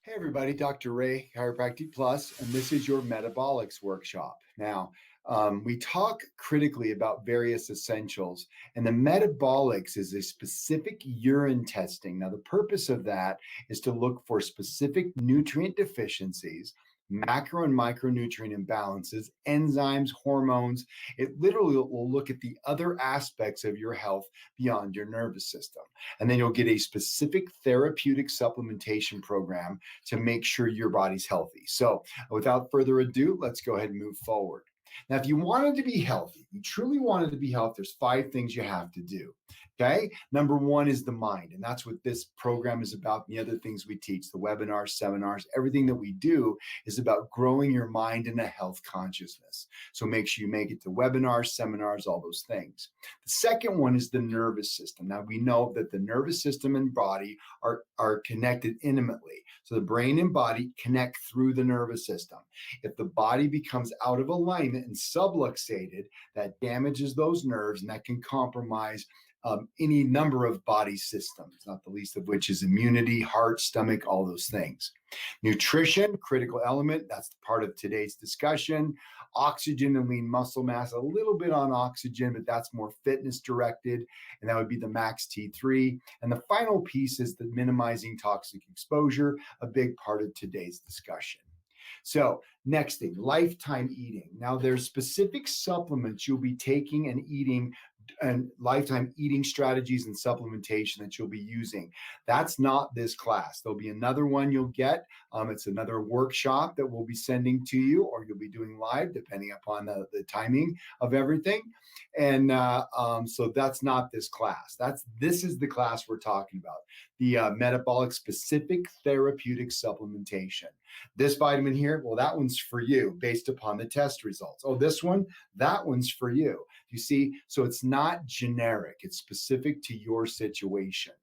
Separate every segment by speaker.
Speaker 1: Hey everybody, Dr. Ray, Chiropractic Plus, and this is your Metabolics workshop. Now, we talk critically about various essentials, and the metabolics is a specific urine testing. Now, the purpose of that is to look for specific nutrient deficiencies, macro and micronutrient imbalances, enzymes, hormones. It literally will look at the other aspects of your health beyond your nervous system. And then you'll get a specific therapeutic supplementation program to make sure your body's healthy. So, without further ado, let's go ahead and move forward. Now, if you wanted to be healthy, you truly wanted to be healthy, there's 5 things you have to do. Okay. Number one is the mind. And that's what this program is about. The other things we teach, the webinars, seminars, everything that we do is about growing your mind in a health consciousness. So make sure you make it to webinars, seminars, all those things. The second one is the nervous system. Now, we know that the nervous system and body are connected intimately. So the brain and body connect through the nervous system. If the body becomes out of alignment and subluxated, that damages those nerves and that can compromise any number of body systems, not the least of which is immunity, heart, stomach, all those things. Nutrition, critical element, that's part of today's discussion. Oxygen and lean muscle mass, a little bit on oxygen, but that's more fitness directed, and that would be the max T3. And the final piece is the minimizing toxic exposure, a big part of today's discussion. So next thing, lifetime eating. Now there's specific supplements you'll be taking and eating and lifetime eating strategies and supplementation that you'll be using. That's not this class. There'll be another one you'll get. It's another workshop that we'll be sending to you, or you'll be doing live, depending upon the timing of everything. And so that's not this class. This is the class we're talking about, the metabolic specific therapeutic supplementation. This vitamin here, well, that one's for you based upon the test results. Oh, this one, that one's for you. You see, so it's not generic, it's specific to your situation.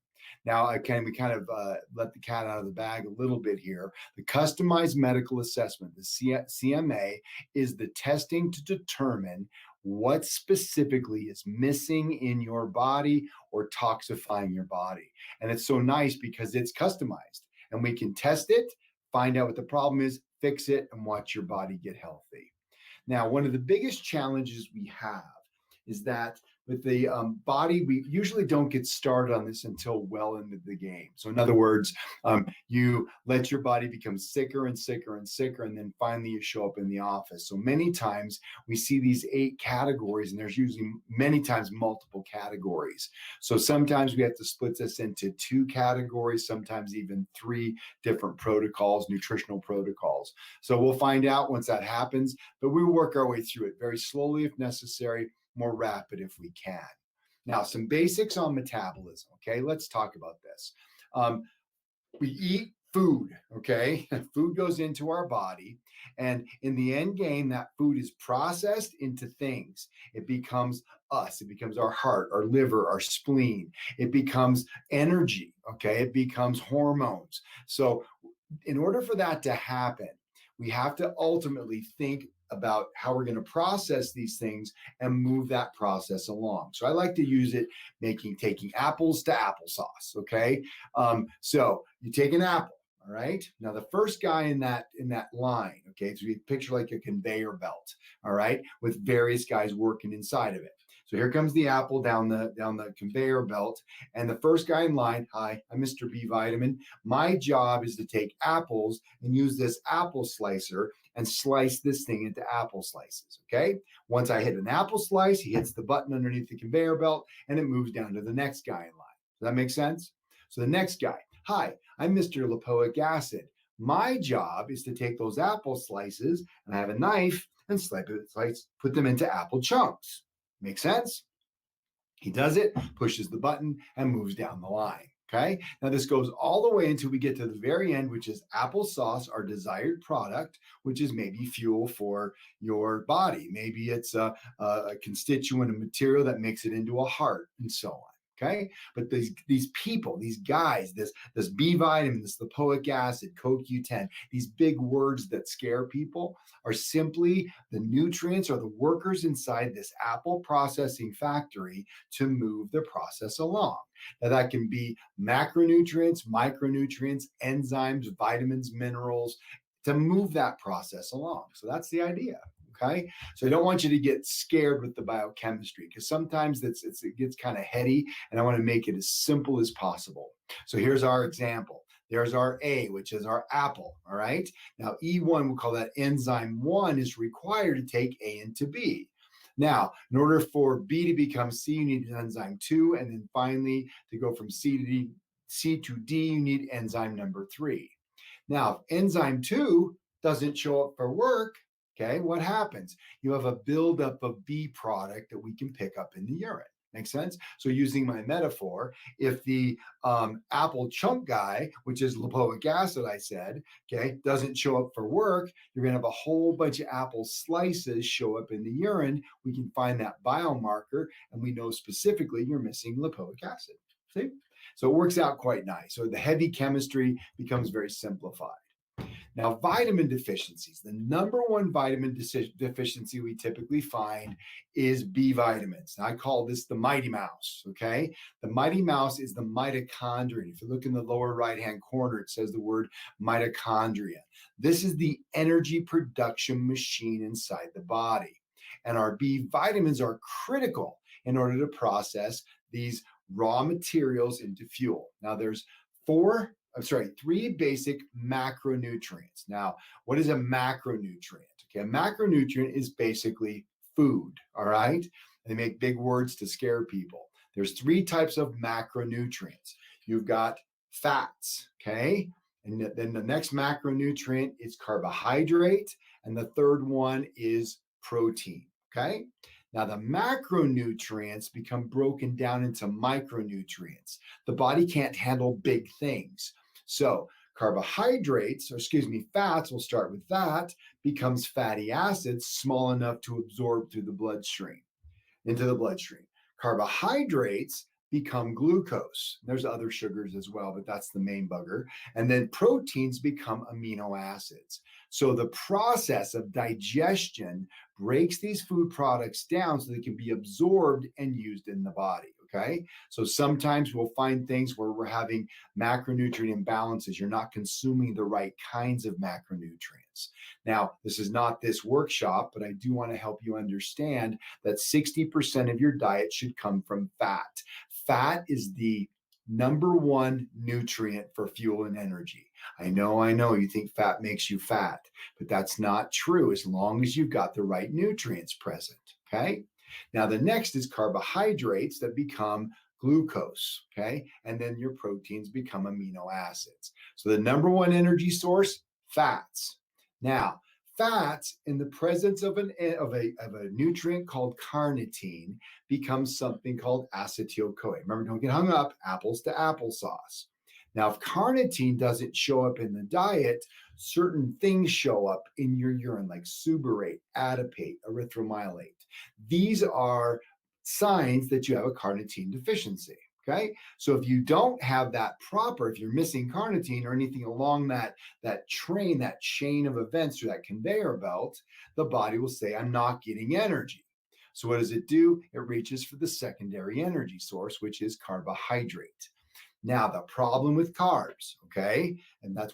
Speaker 1: Now, again, we kind of let the cat out of the bag a little bit here. The customized medical assessment, the CMA, is the testing to determine what specifically is missing in your body or toxifying your body. And it's so nice because it's customized and we can test it, find out what the problem is, fix it, and watch your body get healthy. Now, one of the biggest challenges we have is that with the body, we usually don't get started on this until well into the game. So in other words, you let your body become sicker and sicker and sicker, and then finally you show up in the office. So many times we see these 8 categories, and there's usually many times multiple categories. So sometimes we have to split this into 2 categories, sometimes even 3 different protocols, nutritional protocols. So we'll find out once that happens, but we work our way through it very slowly if necessary, more rapid if we can. Now, some basics on metabolism. Okay, let's talk about this. We eat food, okay? Food goes into our body, and in the end game, that food is processed into things. It becomes us, it becomes our heart, our liver, our spleen. It becomes energy, okay? It becomes hormones. So in order for that to happen, we have to ultimately think about how we're going to process these things and move that process along. So I like to use it taking apples to applesauce. Okay. So you take an apple. All right. Now the first guy in that line. Okay. So you picture like a conveyor belt. All right. With various guys working inside of it. So here comes the apple down the conveyor belt. And the first guy in line, hi, I'm Mr. B Vitamin. My job is to take apples and use this apple slicer and slice this thing into apple slices, okay? Once I hit an apple slice, he hits the button underneath the conveyor belt and it moves down to the next guy in line. Does that make sense? So the next guy, hi, I'm Mr. Lipoic acid. My job is to take those apple slices and I have a knife and put them into apple chunks. Make sense? He does it, pushes the button, and moves down the line. Okay. Now this goes all the way until we get to the very end, which is applesauce, our desired product, which is maybe fuel for your body. Maybe it's a constituent, a material that makes it into a heart, and so on. Okay, but these people, these guys, this B vitamin, this lipoic acid, CoQ10, these big words that scare people are simply the nutrients or the workers inside this apple processing factory to move the process along. Now, that can be macronutrients, micronutrients, enzymes, vitamins, minerals to move that process along. So that's the idea. Okay. So I don't want you to get scared with the biochemistry because sometimes it gets kind of heady, and I want to make it as simple as possible. So here's our example. There's our A, which is our apple. All right. Now, E1, we'll call that enzyme 1, is required to take A into B. Now, in order for B to become C, you need enzyme 2. And then finally, to go from C to D, you need enzyme number 3. Now, if enzyme 2 doesn't show up for work, okay, what happens? You have a buildup of B product that we can pick up in the urine. Make sense? So using my metaphor, if the apple chunk guy, which is lipoic acid, I said, okay, doesn't show up for work, you're going to have a whole bunch of apple slices show up in the urine. We can find that biomarker, and we know specifically you're missing lipoic acid. See? So it works out quite nice. So the heavy chemistry becomes very simplified. Now, vitamin deficiencies. The number one vitamin deficiency we typically find is B vitamins. Now, I call this the mighty mouse, okay? The mighty mouse is the mitochondria. If you look in the lower right-hand corner, it says the word mitochondria. This is the energy production machine inside the body. And our B vitamins are critical in order to process these raw materials into fuel. Now, there's three basic macronutrients. Now, what is a macronutrient? Okay, a macronutrient is basically food, all right? They make big words to scare people. There's 3 types of macronutrients. You've got fats, okay? And then the next macronutrient is carbohydrate, and the third one is protein, okay? Now, the macronutrients become broken down into micronutrients. The body can't handle big things. So fats, we'll start with that, becomes fatty acids small enough to absorb through the bloodstream, into the bloodstream. Carbohydrates become glucose. There's other sugars as well, but that's the main bugger. And then proteins become amino acids. So the process of digestion breaks these food products down so they can be absorbed and used in the body. Okay. So sometimes we'll find things where we're having macronutrient imbalances. You're not consuming the right kinds of macronutrients. Now, this is not this workshop, but I do want to help you understand that 60% of your diet should come from fat. Fat is the number one nutrient for fuel and energy. I know, you think fat makes you fat, but that's not true as long as you've got the right nutrients present, okay? Now, the next is carbohydrates that become glucose, okay? And then your proteins become amino acids. So the number one energy source, fats. Now, fats in the presence of a nutrient called carnitine becomes something called acetyl-CoA. Remember, don't get hung up, apples to applesauce. Now, if carnitine doesn't show up in the diet, certain things show up in your urine like suberate, adipate, erythromyelate. These are signs that you have a carnitine deficiency. Okay, so if you don't have that proper, if you're missing carnitine or anything along that chain of events or that conveyor belt, the body will say, I'm not getting energy. So what does it do? It reaches for the secondary energy source, which is carbohydrate. Now, the problem with carbs, okay, and that's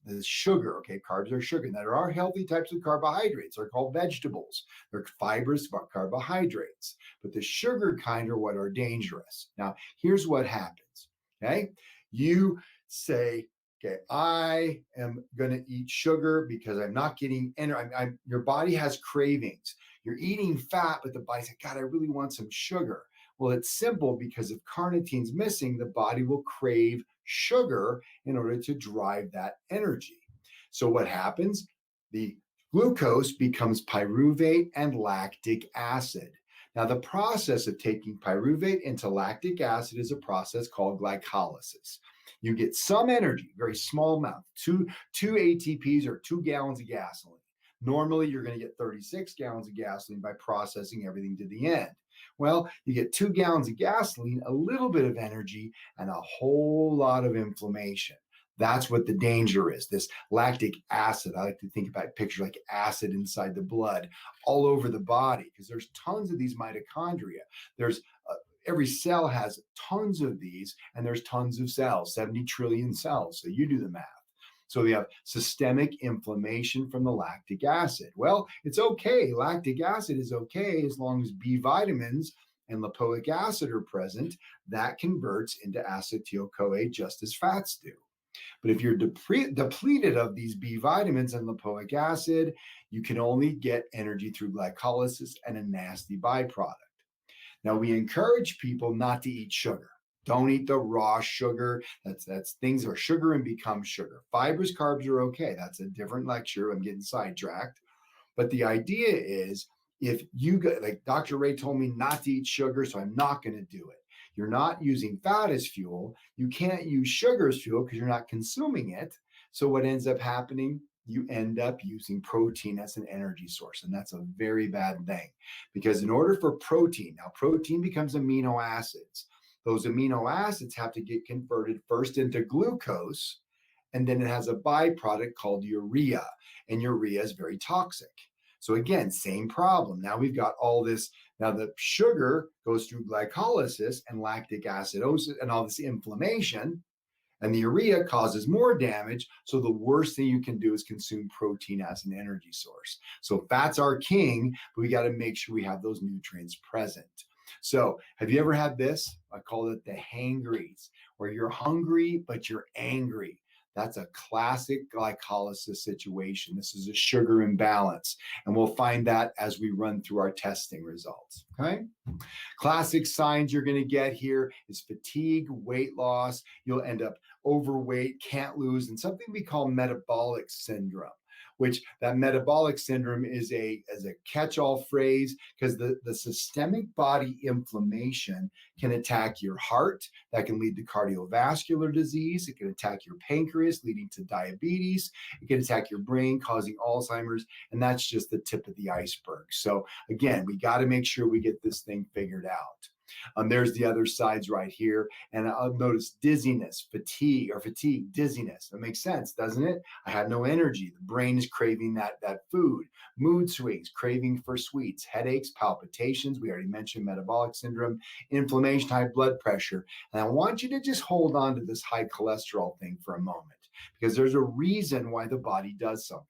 Speaker 1: the sugar, okay, carbs are sugar. Now, there are healthy types of carbohydrates. They're called vegetables. They're fibrous carbohydrates, but the sugar kind are what are dangerous. Now, here's what happens, okay? You say, okay, I am going to eat sugar because I'm not getting energy. Your body has cravings. You're eating fat, but the body's like, God, I really want some sugar. Well, it's simple because if carnitine's missing, the body will crave sugar in order to drive that energy. So what happens? The glucose becomes pyruvate and lactic acid. Now, the process of taking pyruvate into lactic acid is a process called glycolysis. You get some energy, very small amount, two ATPs or 2 gallons of gasoline. Normally, you're going to get 36 gallons of gasoline by processing everything to the end. Well, you get 2 gallons of gasoline, a little bit of energy, and a whole lot of inflammation. That's what the danger is. This lactic acid, I like to think about picture like acid inside the blood all over the body because there's tons of these mitochondria. There's every cell has tons of these, and there's tons of cells, 70 trillion cells. So you do the math. So we have systemic inflammation from the lactic acid. Well, it's okay. Lactic acid is okay as long as B vitamins and lipoic acid are present. That converts into acetyl-CoA just as fats do. But if you're depleted of these B vitamins and lipoic acid, you can only get energy through glycolysis and a nasty byproduct. Now, we encourage people not to eat sugar. Don't eat the raw sugar. That's things are sugar and become sugar. Fibers, carbs are okay. That's a different lecture. I'm getting sidetracked. But the idea is, if you get, like Dr. Ray told me not to eat sugar, so I'm not going to do it. You're not using fat as fuel. You can't use sugar as fuel because you're not consuming it. So what ends up happening? You end up using protein as an energy source. And that's a very bad thing, because in order for protein, now protein becomes amino acids. Those amino acids have to get converted first into glucose, and then it has a byproduct called urea, and urea is very toxic. So again, same problem. Now we've got all this. Now the sugar goes through glycolysis and lactic acidosis and all this inflammation, and the urea causes more damage. So the worst thing you can do is consume protein as an energy source. So fat's our king, but we got to make sure we have those nutrients present. So have you ever had this? I call it the hangries, where you're hungry, but you're angry. That's a classic glycolysis situation. This is a sugar imbalance. And we'll find that as we run through our testing results, okay? Classic signs you're going to get here is fatigue, weight loss. You'll end up overweight, can't lose, and something we call metabolic syndrome, which that metabolic syndrome is a catch-all phrase, because the systemic body inflammation can attack your heart. That can lead to cardiovascular disease. It can attack your pancreas, leading to diabetes. It can attack your brain, causing Alzheimer's, and that's just the tip of the iceberg. So again, we got to make sure we get this thing figured out. There's the other sides right here. And I'll notice dizziness, fatigue, dizziness. That makes sense, doesn't it? I have no energy. The brain is craving that food. Mood swings, craving for sweets, headaches, palpitations. We already mentioned metabolic syndrome, inflammation, high blood pressure. And I want you to just hold on to this high cholesterol thing for a moment, because there's a reason why the body does something.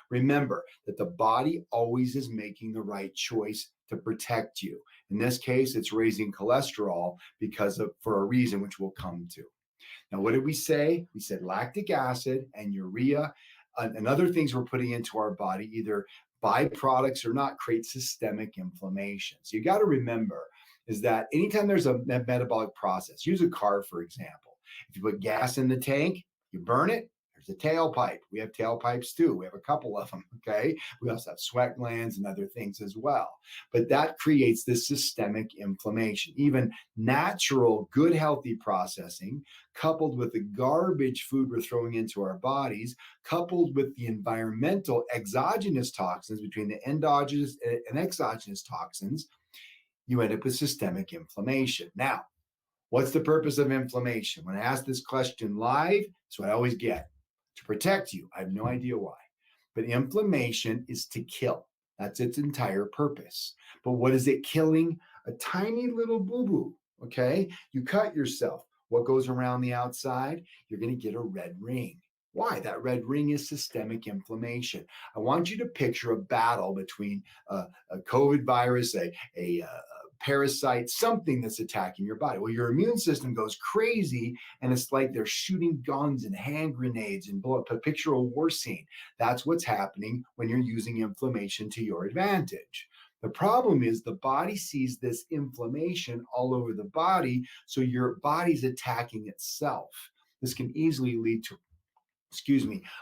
Speaker 1: Remember that the body always is making the right choice to protect you. In this case, it's raising cholesterol for a reason which we'll come to. Now, what did we say? We said lactic acid and urea and other things we're putting into our body, either byproducts or not, create systemic inflammation. So you got to remember is that anytime there's a metabolic process, use a car, for example. If you put gas in the tank, you burn it, there's a tailpipe. We have tailpipes too. We have a couple of them, okay? We also have sweat glands and other things as well. But that creates this systemic inflammation. Even natural, good, healthy processing, coupled with the garbage food we're throwing into our bodies, coupled with the environmental exogenous toxins between the endogenous and exogenous toxins, you end up with systemic inflammation. Now, what's the purpose of inflammation? When I ask this question live, that's what I always get. To protect you. I have no idea why. But inflammation is to kill. That's its entire purpose. But what is it killing? A tiny little boo-boo, okay? You cut yourself. What goes around the outside? You're going to get a red ring. Why? That red ring is systemic inflammation. I want you to picture a battle between a COVID virus, a parasite, something that's attacking your body. Well, your immune system goes crazy, and it's like they're shooting guns and hand grenades and blow up. Picture a war scene. That's what's happening when you're using inflammation to your advantage. The problem is the body sees this inflammation all over the body, so your body's attacking itself. This can easily lead to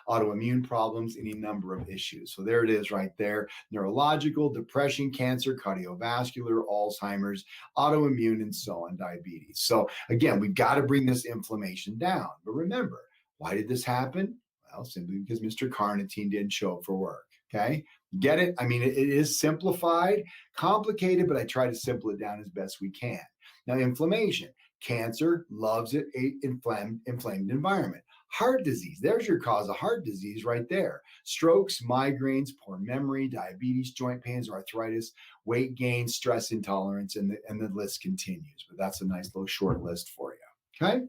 Speaker 1: autoimmune problems, any number of issues. So there it is right there. Neurological, depression, cancer, cardiovascular, Alzheimer's, autoimmune, and so on, diabetes. So again, we've got to bring this inflammation down. But remember, why did this happen? Well, simply because Mr. Carnitine didn't show up for work. Okay? Get it? I mean, it is simplified, complicated, but I try to simple it down as best we can. Now, inflammation. Cancer loves it, inflamed environment. Heart disease, there's your cause of heart disease right there. Strokes, migraines, poor memory, diabetes, joint pains, arthritis, weight gain, stress intolerance, and the list continues. But that's a nice little short list for you. Okay.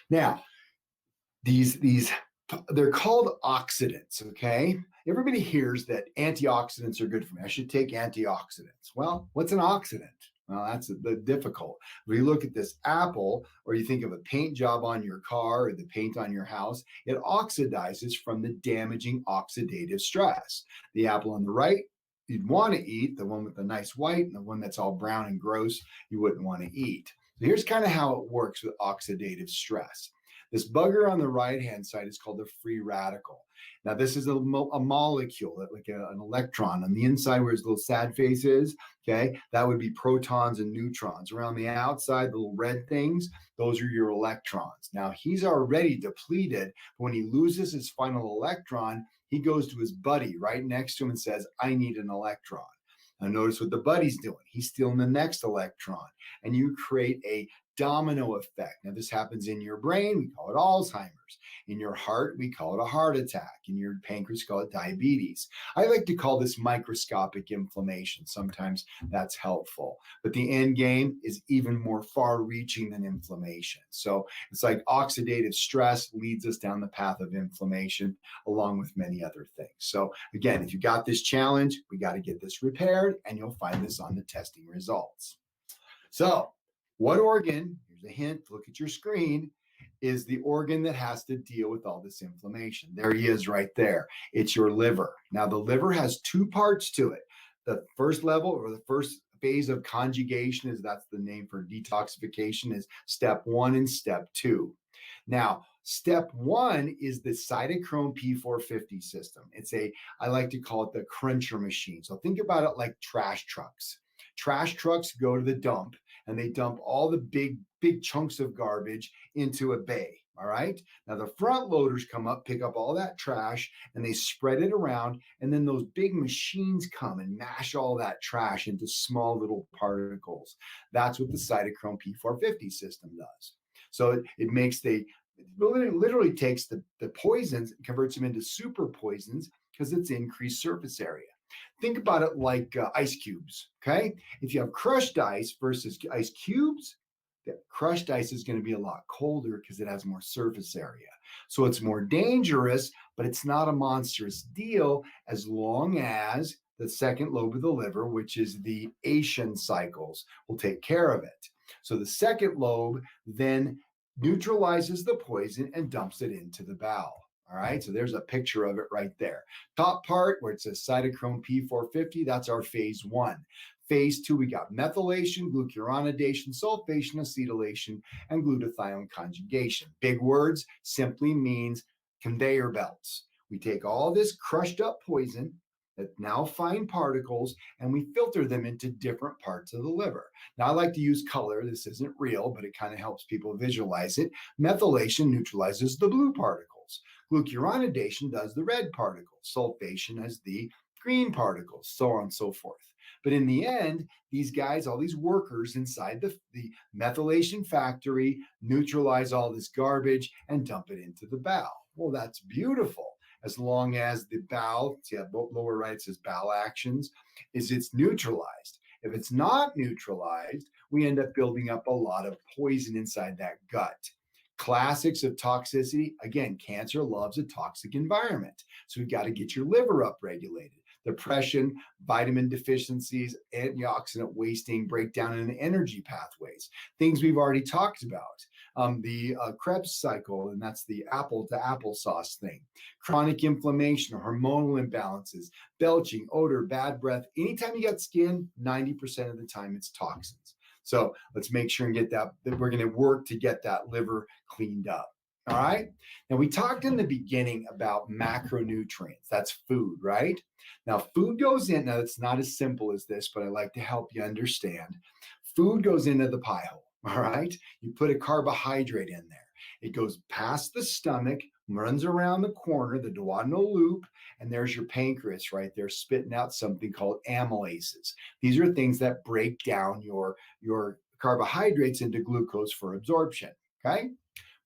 Speaker 1: Now, these they're called oxidants. Okay. Everybody hears that antioxidants are good for me. I should take antioxidants. Well, what's an oxidant? Well, that's the difficult. If you look at this apple, or you think of a paint job on your car or the paint on your house, it oxidizes from the damaging oxidative stress. The apple on the right, you'd want to eat, the one with the nice white, and the one that's all brown and gross, you wouldn't want to eat. So here's kind of how it works with oxidative stress. This bugger on the right-hand side is called a free radical. Now, this is a molecule, like an electron. On the inside, where his little sad face is, okay, that would be protons and neutrons. Around the outside, the little red things, those are your electrons. Now, he's already depleted, but when he loses his final electron, he goes to his buddy right next to him and says, I need an electron. Now, notice what the buddy's doing. He's stealing the next electron, and you create a domino effect. Now, this happens in your brain. We call it Alzheimer's. In your heart, we call it a heart attack. In your pancreas, call it diabetes. I like to call this microscopic inflammation. Sometimes that's helpful. But the end game is even more far-reaching than inflammation. So it's like oxidative stress leads us down the path of inflammation, along with many other things. So again, if you got this challenge, we got to get this repaired, and you'll find this on the testing results. So what organ, here's a hint, look at your screen, is the organ that has to deal with all this inflammation? There he is right there. It's your liver. Now, the liver has two parts to it. The first level, or the first phase of conjugation, is that's the name for detoxification, is step 1 and step 2. Now, step 1 is the cytochrome P450 system. I like to call it the cruncher machine. So think about it like trash trucks. Trash trucks go to the dump, and they dump all the big chunks of garbage into a bay. All right. Now the front loaders come up, pick up all that trash, and they spread it around. And then those big machines come and mash all that trash into small little particles. That's what the cytochrome P450 system does. So it makes literally takes the poisons and converts them into super poisons because it's increased surface area. Think about it like ice cubes, okay? If you have crushed ice versus ice cubes, the crushed ice is going to be a lot colder because it has more surface area. So it's more dangerous, but it's not a monstrous deal as long as the second lobe of the liver, which is the Asian cycles, will take care of it. So the second lobe then neutralizes the poison and dumps it into the bowel. All right, so there's a picture of it right there. Top part where it says cytochrome P450, that's our phase 1. Phase 2, we got methylation, glucuronidation, sulfation, acetylation, and glutathione conjugation. Big words, simply means conveyor belts. We take all this crushed up poison, that now fine particles, and we filter them into different parts of the liver. Now, I like to use color. This isn't real, but it kind of helps people visualize it. Methylation neutralizes the blue particles. Glucuronidation does the red particles. Sulfation has the green particles, so on and so forth. But in the end, these guys, all these workers inside the methylation factory, neutralize all this garbage and dump it into the bowel. Well, that's beautiful. As long as the bowel, see that lower right says bowel actions, it's neutralized. If it's not neutralized, we end up building up a lot of poison inside that gut. Classics of toxicity, again, cancer loves a toxic environment. So we've got to get your liver upregulated. Depression, vitamin deficiencies, antioxidant wasting, breakdown in the energy pathways, things we've already talked about. The Krebs cycle, and that's the apple to applesauce thing. Chronic inflammation, hormonal imbalances, belching, odor, bad breath. Anytime you got skin, 90% of the time it's toxins. So let's make sure and get that we're going to work to get that liver cleaned up. All right. Now, we talked in the beginning about macronutrients. That's food, right? Now, food goes in. Now, it's not as simple as this, but I like to help you understand. Food goes into the pie hole. All right. You put a carbohydrate in there. It goes past the stomach, runs around the corner, the duodenal loop, and there's your pancreas right there spitting out something called amylases. These are things that break down your carbohydrates into glucose for absorption. Okay.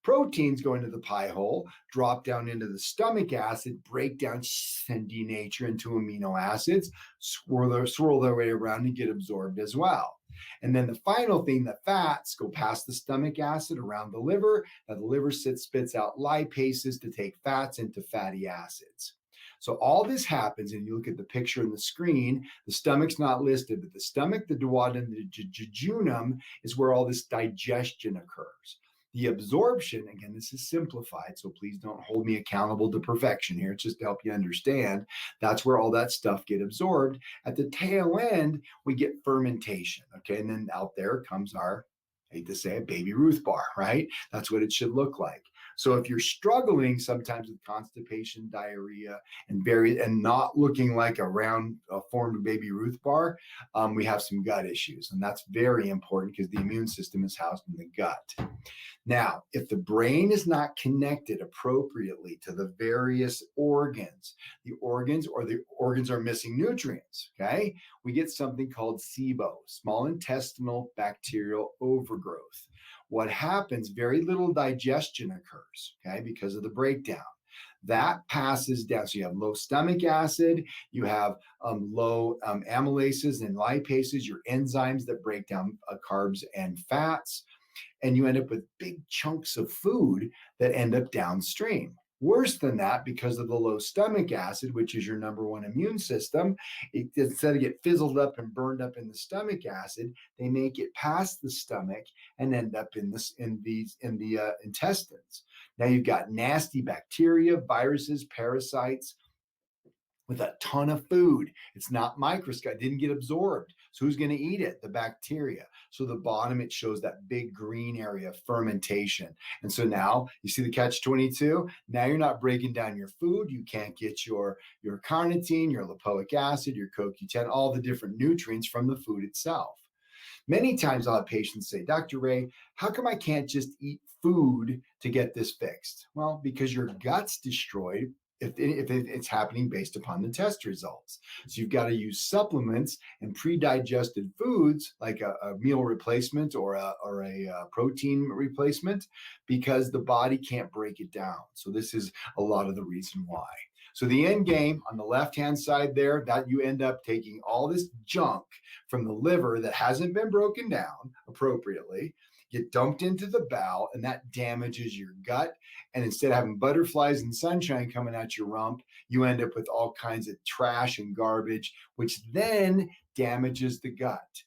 Speaker 1: Proteins go into the pie hole, drop down into the stomach acid, break down and denature into amino acids, swirl their way around and get absorbed as well. And then the final thing, the fats go past the stomach acid around the liver. Now the liver spits out lipases to take fats into fatty acids. So all this happens, and you look at the picture on the screen, the stomach's not listed, but the stomach, the duodenum, the jejunum is where all this digestion occurs. The absorption, again, this is simplified, so please don't hold me accountable to perfection here. It's just to help you understand. That's where all that stuff get absorbed. At the tail end, we get fermentation, okay? And then out there comes our, I hate to say it, baby Ruth bar, right? That's what it should look like. So if you're struggling sometimes with constipation, diarrhea, and not looking like a round formed baby Ruth bar, we have some gut issues. And that's very important because the immune system is housed in the gut. Now, if the brain is not connected appropriately to the various organs, the organs are missing nutrients, okay? We get something called SIBO, small intestinal bacterial overgrowth. What happens, very little digestion occurs, okay, because of the breakdown. That passes down. So you have low stomach acid, you have low amylases and lipases, your enzymes that break down carbs and fats, and you end up with big chunks of food that end up downstream. Worse than that, because of the low stomach acid, which is your number one immune system, instead of get fizzled up and burned up in the stomach acid, they make it past the stomach and end up in the intestines. Now you've got nasty bacteria, viruses, parasites, with a ton of food. It's not microscopic, didn't get absorbed. So who's going to eat it? The bacteria. So the bottom, it shows that big green area of fermentation. And so now you see the catch-22. Now you're not breaking down your food. You can't get your carnitine, your lipoic acid, your CoQ10, all the different nutrients from the food itself. Many times I'll have patients say, Dr. Ray, how come I can't just eat food to get this fixed? Well, because your gut's destroyed if it's happening based upon the test results. So you've got to use supplements and pre-digested foods like a meal replacement or a protein replacement, because the body can't break it down. So this is a lot of the reason why. So the end game on the left-hand side there, that you end up taking all this junk from the liver that hasn't been broken down appropriately, get dumped into the bowel, and that damages your gut. And instead of having butterflies and sunshine coming out your rump, you end up with all kinds of trash and garbage, which then damages the gut.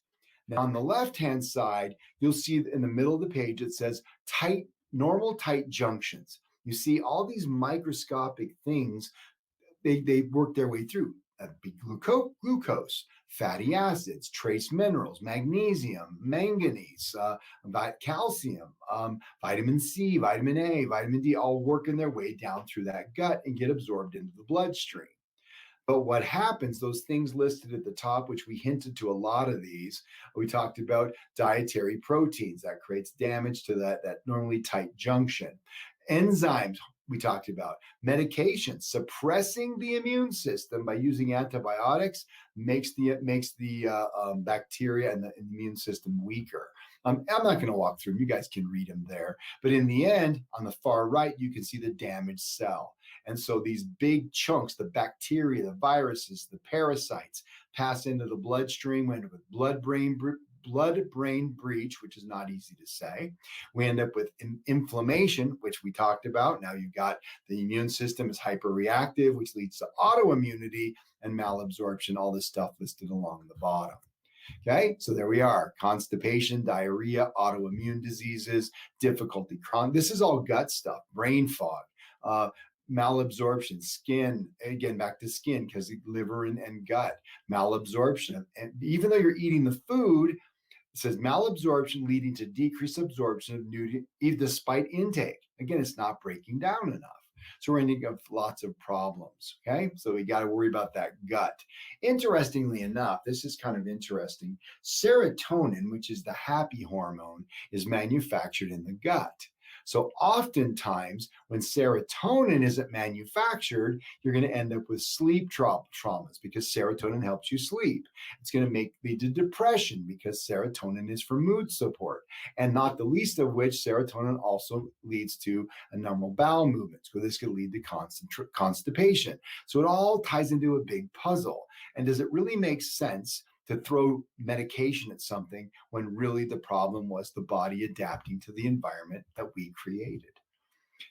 Speaker 1: Now, on the left-hand side, you'll see in the middle of the page, it says normal tight junctions. You see all these microscopic things, they work their way through. Glucose, fatty acids, trace minerals, magnesium, manganese, calcium, vitamin C, vitamin A, vitamin D, all working their way down through that gut and get absorbed into the bloodstream. But what happens, those things listed at the top, which we hinted to a lot of these, we talked about dietary proteins that creates damage to that normally tight junction. Enzymes, we talked about medications, suppressing the immune system by using antibiotics makes the bacteria and the immune system weaker. I'm not going to walk through them. You guys can read them there. But in the end, on the far right, you can see the damaged cell. And so these big chunks, the bacteria, the viruses, the parasites, pass into the bloodstream, we end up with blood-brain breach, which is not easy to say. We end up with inflammation, which we talked about. Now you've got the immune system is hyperreactive, which leads to autoimmunity and malabsorption, all this stuff listed along the bottom. Okay, so there we are. Constipation, diarrhea, autoimmune diseases, difficulty. This is all gut stuff, brain fog, malabsorption, skin, again, back to skin because liver and gut, malabsorption. And even though you're eating the food, it says malabsorption leading to decreased absorption of nutrients despite intake. Again, it's not breaking down enough. So we're ending up with lots of problems, okay? So we got to worry about that gut. Interestingly enough, this is kind of interesting. Serotonin, which is the happy hormone, is manufactured in the gut. So oftentimes when serotonin isn't manufactured, you're going to end up with sleep traumas because serotonin helps you sleep. It's going to lead to depression because serotonin is for mood support. And not the least of which, serotonin also leads to a normal bowel movement. So this could lead to constipation. So it all ties into a big puzzle. And does it really make sense to throw medication at something when really the problem was the body adapting to the environment that we created?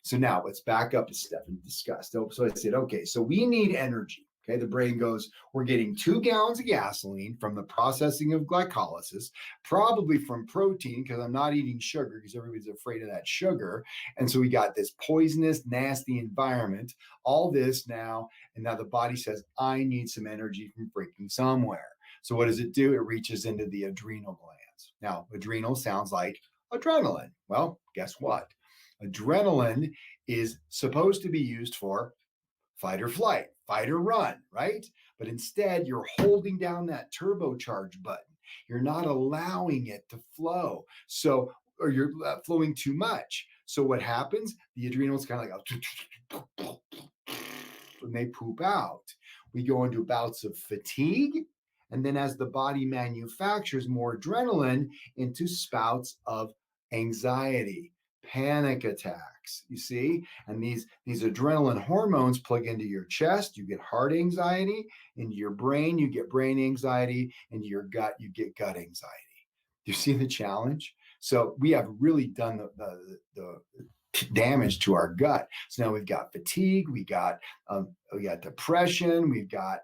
Speaker 1: So now let's back up a step and discuss. So I said, okay, so we need energy. Okay, the brain goes, we're getting 2 gallons of gasoline from the processing of glycolysis, probably from protein, because I'm not eating sugar because everybody's afraid of that sugar. And so we got this poisonous, nasty environment, all this now, and now the body says, I need some energy from freaking somewhere. So what does it do? It reaches into the adrenal glands. Now, adrenal sounds like adrenaline. Well, guess what? Adrenaline is supposed to be used for fight or flight, fight or run, right? But instead, you're holding down that turbocharge button. You're not allowing it to flow. So, or you're flowing too much. So what happens? The adrenals kind of like, when they poop out. We go into bouts of fatigue. And then as the body manufactures more adrenaline, into spouts of anxiety, panic attacks, you see? And these adrenaline hormones plug into your chest, you get heart anxiety, into your brain, you get brain anxiety, into your gut, you get gut anxiety. You see the challenge? So we have really done the damage to our gut. So now we've got fatigue, we got depression, we've got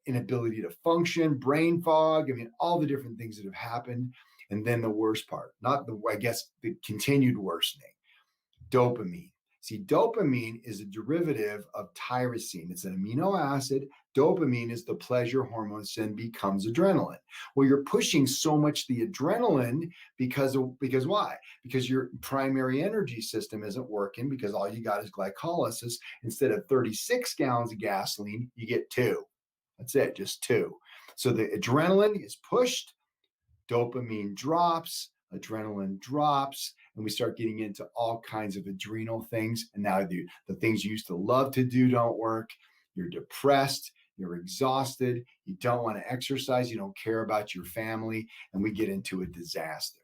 Speaker 1: inability to function, brain fog. I mean, all the different things that have happened. And then the worst part, the continued worsening, dopamine. See, dopamine is a derivative of tyrosine. It's an amino acid. Dopamine is the pleasure hormone, then becomes adrenaline. Well, you're pushing so much the adrenaline because why? Because your primary energy system isn't working because all you got is glycolysis. Instead of 36 gallons of gasoline, you get 2. That's it, just 2. So the adrenaline is pushed, dopamine drops, adrenaline drops, and we start getting into all kinds of adrenal things. And now the things you used to love to do don't work. You're depressed, you're exhausted, you don't want to exercise, you don't care about your family, and we get into a disaster.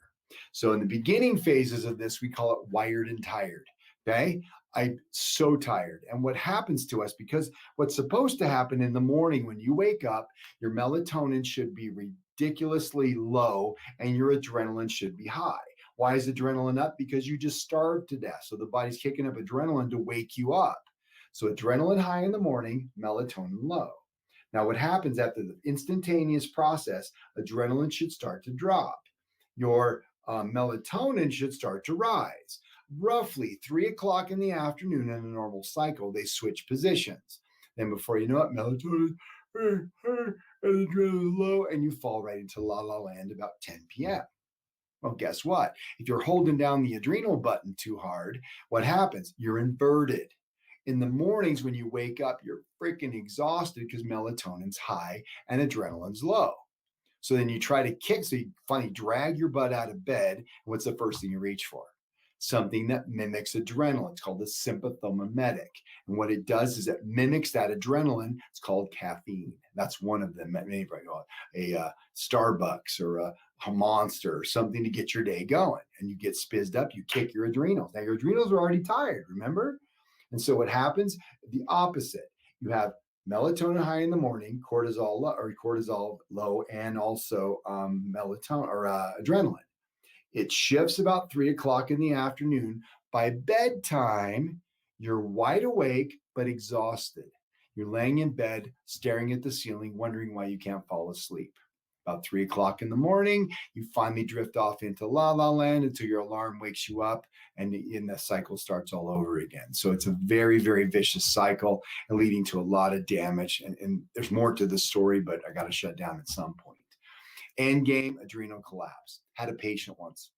Speaker 1: So in the beginning phases of this, we call it wired and tired. Okay, I'm so tired. And what happens to us, because what's supposed to happen in the morning when you wake up, your melatonin should be ridiculously low and your adrenaline should be high. Why is adrenaline up? Because you just starved to death. So the body's kicking up adrenaline to wake you up. So adrenaline high in the morning, melatonin low. Now what happens after the instantaneous process, adrenaline should start to drop. Your melatonin should start to rise. Roughly 3 o'clock in the afternoon in a normal cycle, they switch positions. Then before you know it, melatonin and adrenaline low, and you fall right into la la land about 10 p.m. Well, guess what? If you're holding down the adrenal button too hard, what happens? You're inverted. In the mornings when you wake up, you're freaking exhausted because melatonin's high and adrenaline's low. So then you try to kick, so you finally drag your butt out of bed. And what's the first thing you reach for? Something that mimics adrenaline. It's called the sympathomimetic. And what it does is it mimics that adrenaline. It's called caffeine. That's one of them. Maybe a Starbucks or a Monster or something to get your day going. And you get spizzed up, you kick your adrenals. Now your adrenals are already tired, remember? And so what happens? The opposite. You have melatonin high in the morning, cortisol low, and also melatonin or adrenaline. It shifts about 3 o'clock in the afternoon. By bedtime, you're wide awake but exhausted. You're laying in bed, staring at the ceiling, wondering why you can't fall asleep. About 3 o'clock in the morning, you finally drift off into la la land until your alarm wakes you up, and the cycle starts all over again. So it's a very, very vicious cycle and leading to a lot of damage. And there's more to the story, but I got to shut down at some point. End game, adrenal collapse. Had a patient once.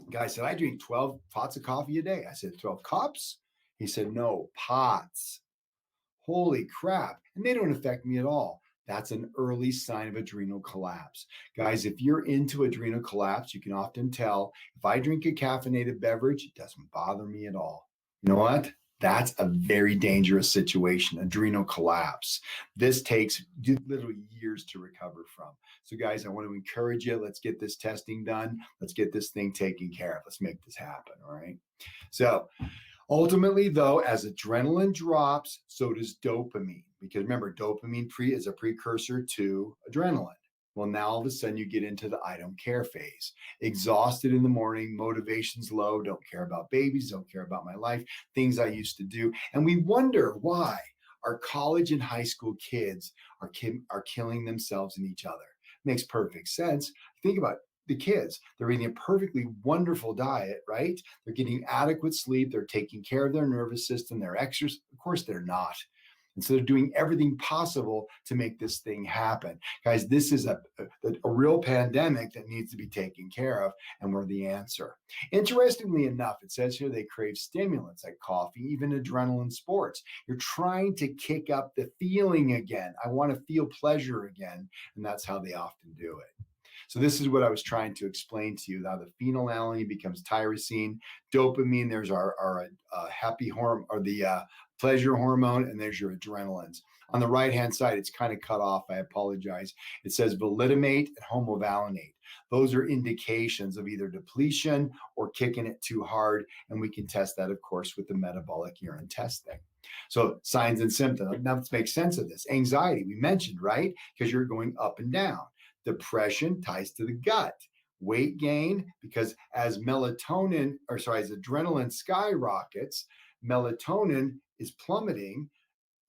Speaker 1: The guy said, I drink 12 pots of coffee a day. I said, 12 cups? He said, no, pots. Holy crap. And they don't affect me at all. that's an early sign of adrenal collapse. Guys, if you're into adrenal collapse, you can often tell if I drink a caffeinated beverage, it doesn't bother me at all. You know what? That's a very dangerous situation, adrenal collapse. This takes literally years to recover from. So, guys, I want to encourage you. Let's get this testing done. Let's get this thing taken care of. Let's make this happen. All right. So, ultimately, though, as adrenaline drops, so does dopamine. Because remember, dopamine is a precursor to adrenaline. Well, now all of a sudden you get into the I don't care phase. Exhausted in the morning, motivation's low, don't care about babies, don't care about my life, things I used to do. And we wonder why our college and high school kids are killing themselves and each other. Makes perfect sense. Think about the kids. They're eating a perfectly wonderful diet, right? They're getting adequate sleep. They're taking care of their nervous system, their exercise. Of course, they're not. And so they're doing everything possible to make this thing happen. Guys, this is a real pandemic that needs to be taken care of, and we're the answer. Interestingly enough, it says here they crave stimulants like coffee, even adrenaline sports. You're trying to kick up the feeling again. I want to feel pleasure again, and that's how they often do it. So this is what I was trying to explain to you, how the phenylalanine becomes tyrosine, dopamine, there's our happy hormone, or the pleasure hormone, and there's your adrenalines. On the right-hand side, it's kind of cut off. I apologize. It says validomate and homovalinate. Those are indications of either depletion or kicking it too hard, and we can test that, of course, with the metabolic urine testing. So signs and symptoms. Now let's make sense of this. Anxiety, we mentioned, right? Because you're going up and down. Depression ties to the gut. Weight gain, because as adrenaline skyrockets, melatonin is plummeting.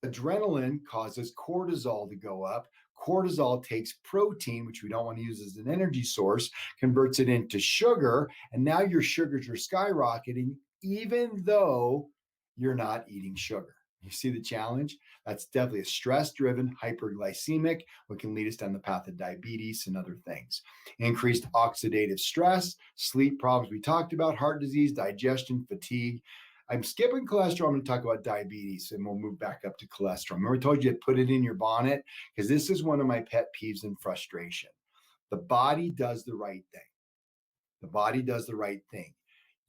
Speaker 1: Adrenaline causes cortisol to go up. Cortisol takes protein, which we don't want to use as an energy source, converts it into sugar, and now your sugars are skyrocketing, even though you're not eating sugar. You see the challenge? That's definitely a stress-driven hyperglycemic, what can lead us down the path of diabetes and other things. Increased oxidative stress, sleep problems we talked about, heart disease, digestion, fatigue. I'm skipping cholesterol. I'm going to talk about diabetes, and we'll move back up to cholesterol. Remember I told you to put it in your bonnet? Because this is one of my pet peeves and frustration. The body does the right thing. The body does the right thing.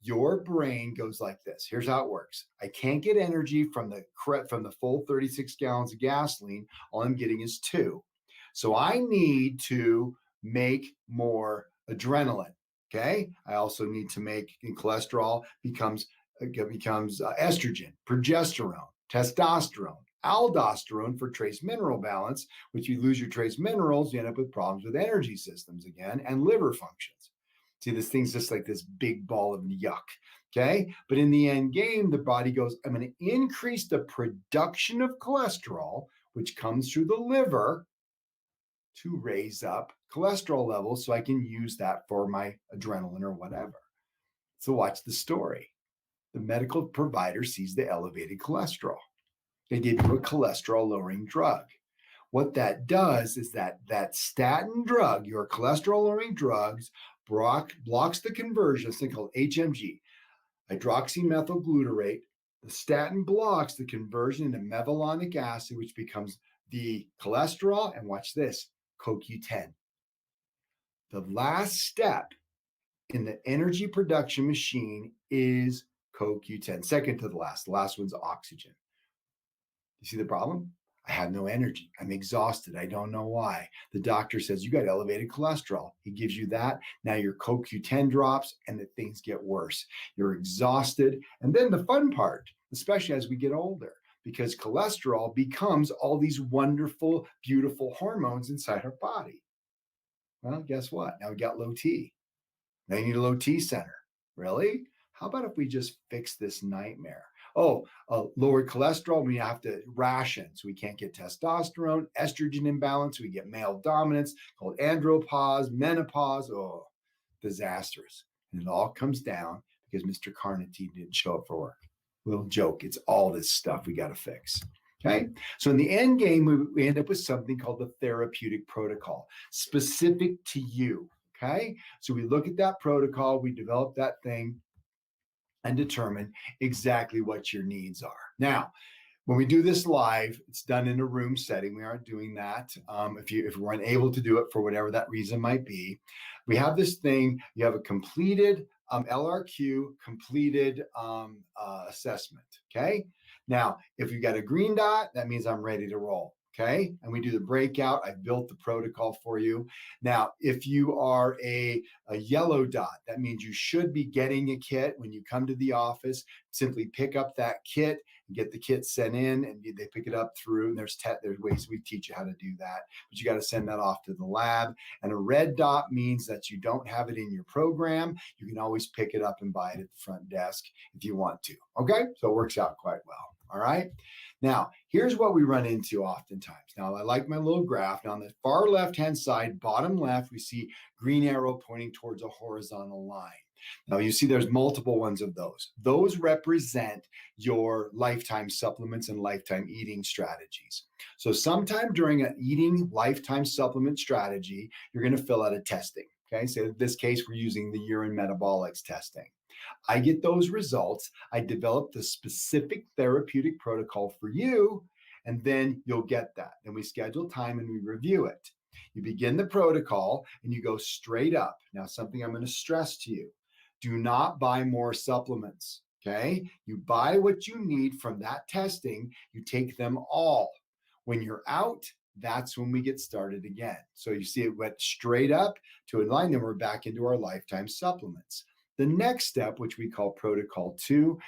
Speaker 1: Your brain goes like this. Here's how it works. I can't get energy from the full 36 gallons of gasoline. All I'm getting is 2. So I need to make more adrenaline. Okay. I also need to make, and cholesterol becomes estrogen, progesterone, testosterone, aldosterone for trace mineral balance, which you lose your trace minerals, you end up with problems with energy systems again and liver functions. See, this thing's just like this big ball of yuck, okay? But in the end game, the body goes, I'm going to increase the production of cholesterol, which comes through the liver, to raise up cholesterol levels so I can use that for my adrenaline or whatever. So watch the story. The medical provider sees the elevated cholesterol. They give you a cholesterol-lowering drug. What that does is that statin drug, your cholesterol-lowering drugs, blocks the conversion, this thing called HMG, hydroxymethylglutarate. The statin blocks the conversion into mevalonic acid, which becomes the cholesterol, and watch this, CoQ10. The last step in the energy production machine is CoQ10, second to the last. The last one's oxygen. You see the problem? I have no energy. I'm exhausted. I don't know why. The doctor says, you got elevated cholesterol. He gives you that. Now your CoQ10 drops and the things get worse. You're exhausted. And then the fun part, especially as we get older, because cholesterol becomes all these wonderful, beautiful hormones inside our body. Well, guess what? Now we got low T. Now you need a low T center. Really? How about if we just fix this nightmare? Lowered cholesterol, we have to ration. So we can't get testosterone, estrogen imbalance. We get male dominance called andropause, menopause. Oh, disastrous. And it all comes down because Mr. Carnitine didn't show up for work. Little joke. It's all this stuff we got to fix. Okay. So in the end game, we end up with something called the therapeutic protocol, specific to you. Okay. So we look at that protocol, we develop that thing, and determine exactly what your needs are. Now, When we do this live, it's done in a room setting. We aren't doing that. If we're unable to do it for whatever that reason might be, we have this thing. You have a completed LRQ, completed assessment. Okay. Now, if you got a green dot, that means I'm ready to roll. Okay. And we do the breakout. I built the protocol for you. Now, if you are a yellow dot, that means you should be getting a kit when you come to the office. Simply pick up that kit and get the kit sent in, and they pick it up through. And there's ways we teach you how to do that, but you got to send that off to the lab. And a red dot means that you don't have it in your program. You can always pick it up and buy it at the front desk if you want to. Okay, so it works out quite well. All right. Now, here's what we run into oftentimes. Now, I like my little graph. Now, on the far left-hand side, bottom left, we see green arrow pointing towards a horizontal line. Now, you see there's multiple ones of those. Those represent your lifetime supplements and lifetime eating strategies. So sometime during an eating lifetime supplement strategy, you're going to fill out a testing. Okay, so in this case, we're using the urine metabolics testing. I get those results. I develop the specific therapeutic protocol for you, and then you'll get that. Then we schedule time and we review it. You begin the protocol and you go straight up. Now, something I'm going to stress to you. Do not buy more supplements, okay? You buy what you need from that testing. You take them all. When you're out, that's when we get started again. So you see it went straight up to a line, then we're back into our lifetime supplements. The next step, which we call protocol 2,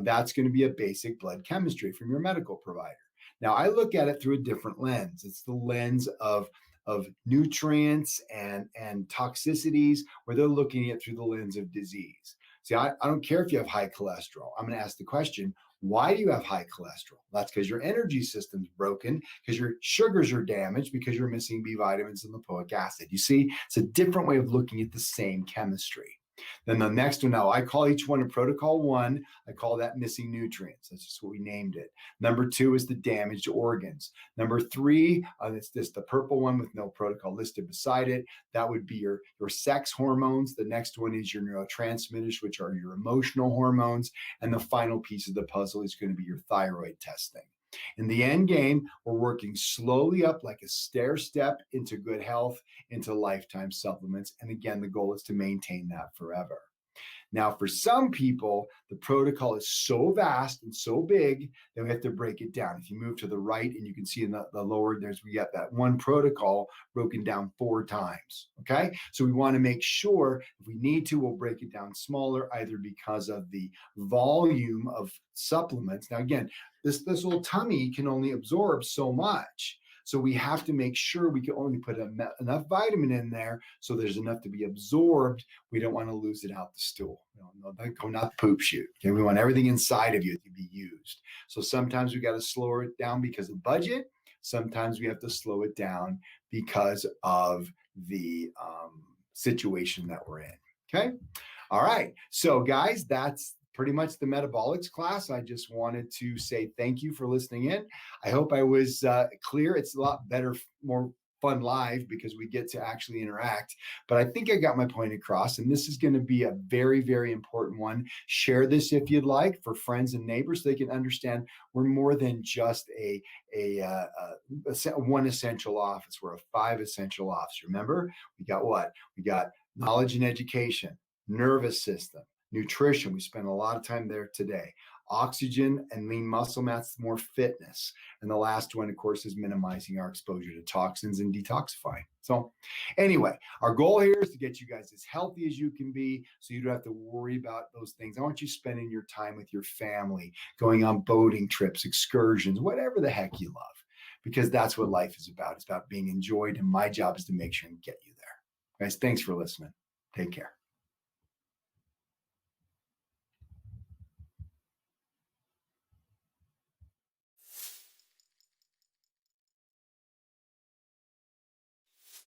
Speaker 1: that's going to be a basic blood chemistry from your medical provider. Now, I look at it through a different lens. It's the lens of nutrients and toxicities, where they're looking at it through the lens of disease. See, I don't care if you have high cholesterol. I'm going to ask the question, why do you have high cholesterol? That's because your energy system's broken, because your sugars are damaged, because you're missing B vitamins and lipoic acid. You see, it's a different way of looking at the same chemistry. Then the next one, now I call each one a protocol 1. I call that missing nutrients. That's just what we named it. Number 2 is the damaged organs. Number 3, it's this the purple one with no protocol listed beside it. That would be your sex hormones. The next one is your neurotransmitters, which are your emotional hormones. And the final piece of the puzzle is going to be your thyroid testing. In the end game, we're working slowly up like a stair step into good health, into lifetime supplements. And again, the goal is to maintain that forever. Now, for some people, the protocol is so vast and so big that we have to break it down. If you move to the right, and you can see in the lower, we got that one protocol broken down 4 times. Okay, so we want to make sure if we need to, we'll break it down smaller, either because of the volume of supplements. Now, again, this little tummy can only absorb so much. So we have to make sure we can only put enough vitamin in there so there's enough to be absorbed. We don't want to lose it out the stool. Not the poop chute. Okay? We want everything inside of you to be used. So sometimes we got to slow it down because of budget. Sometimes we have to slow it down because of the situation that we're in. Okay. All right. So guys, that's pretty much the metabolics class. I just wanted to say thank you for listening in. I hope I was clear. It's a lot better, more fun live because we get to actually interact. But I think I got my point across, and this is going to be a very, very important one. Share this if you'd like for friends and neighbors so they can understand we're more than just a one essential office. We're a 5 essential office. Remember, we got what? We got knowledge and education, nervous system, nutrition, we spent a lot of time there today. Oxygen and lean muscle mass, more fitness. And the last one, of course, is minimizing our exposure to toxins and detoxifying. So anyway, our goal here is to get you guys as healthy as you can be so you don't have to worry about those things. I want you spending your time with your family, going on boating trips, excursions, whatever the heck you love, because that's what life is about. It's about being enjoyed, and my job is to make sure and get you there. Guys, thanks for listening. Take care.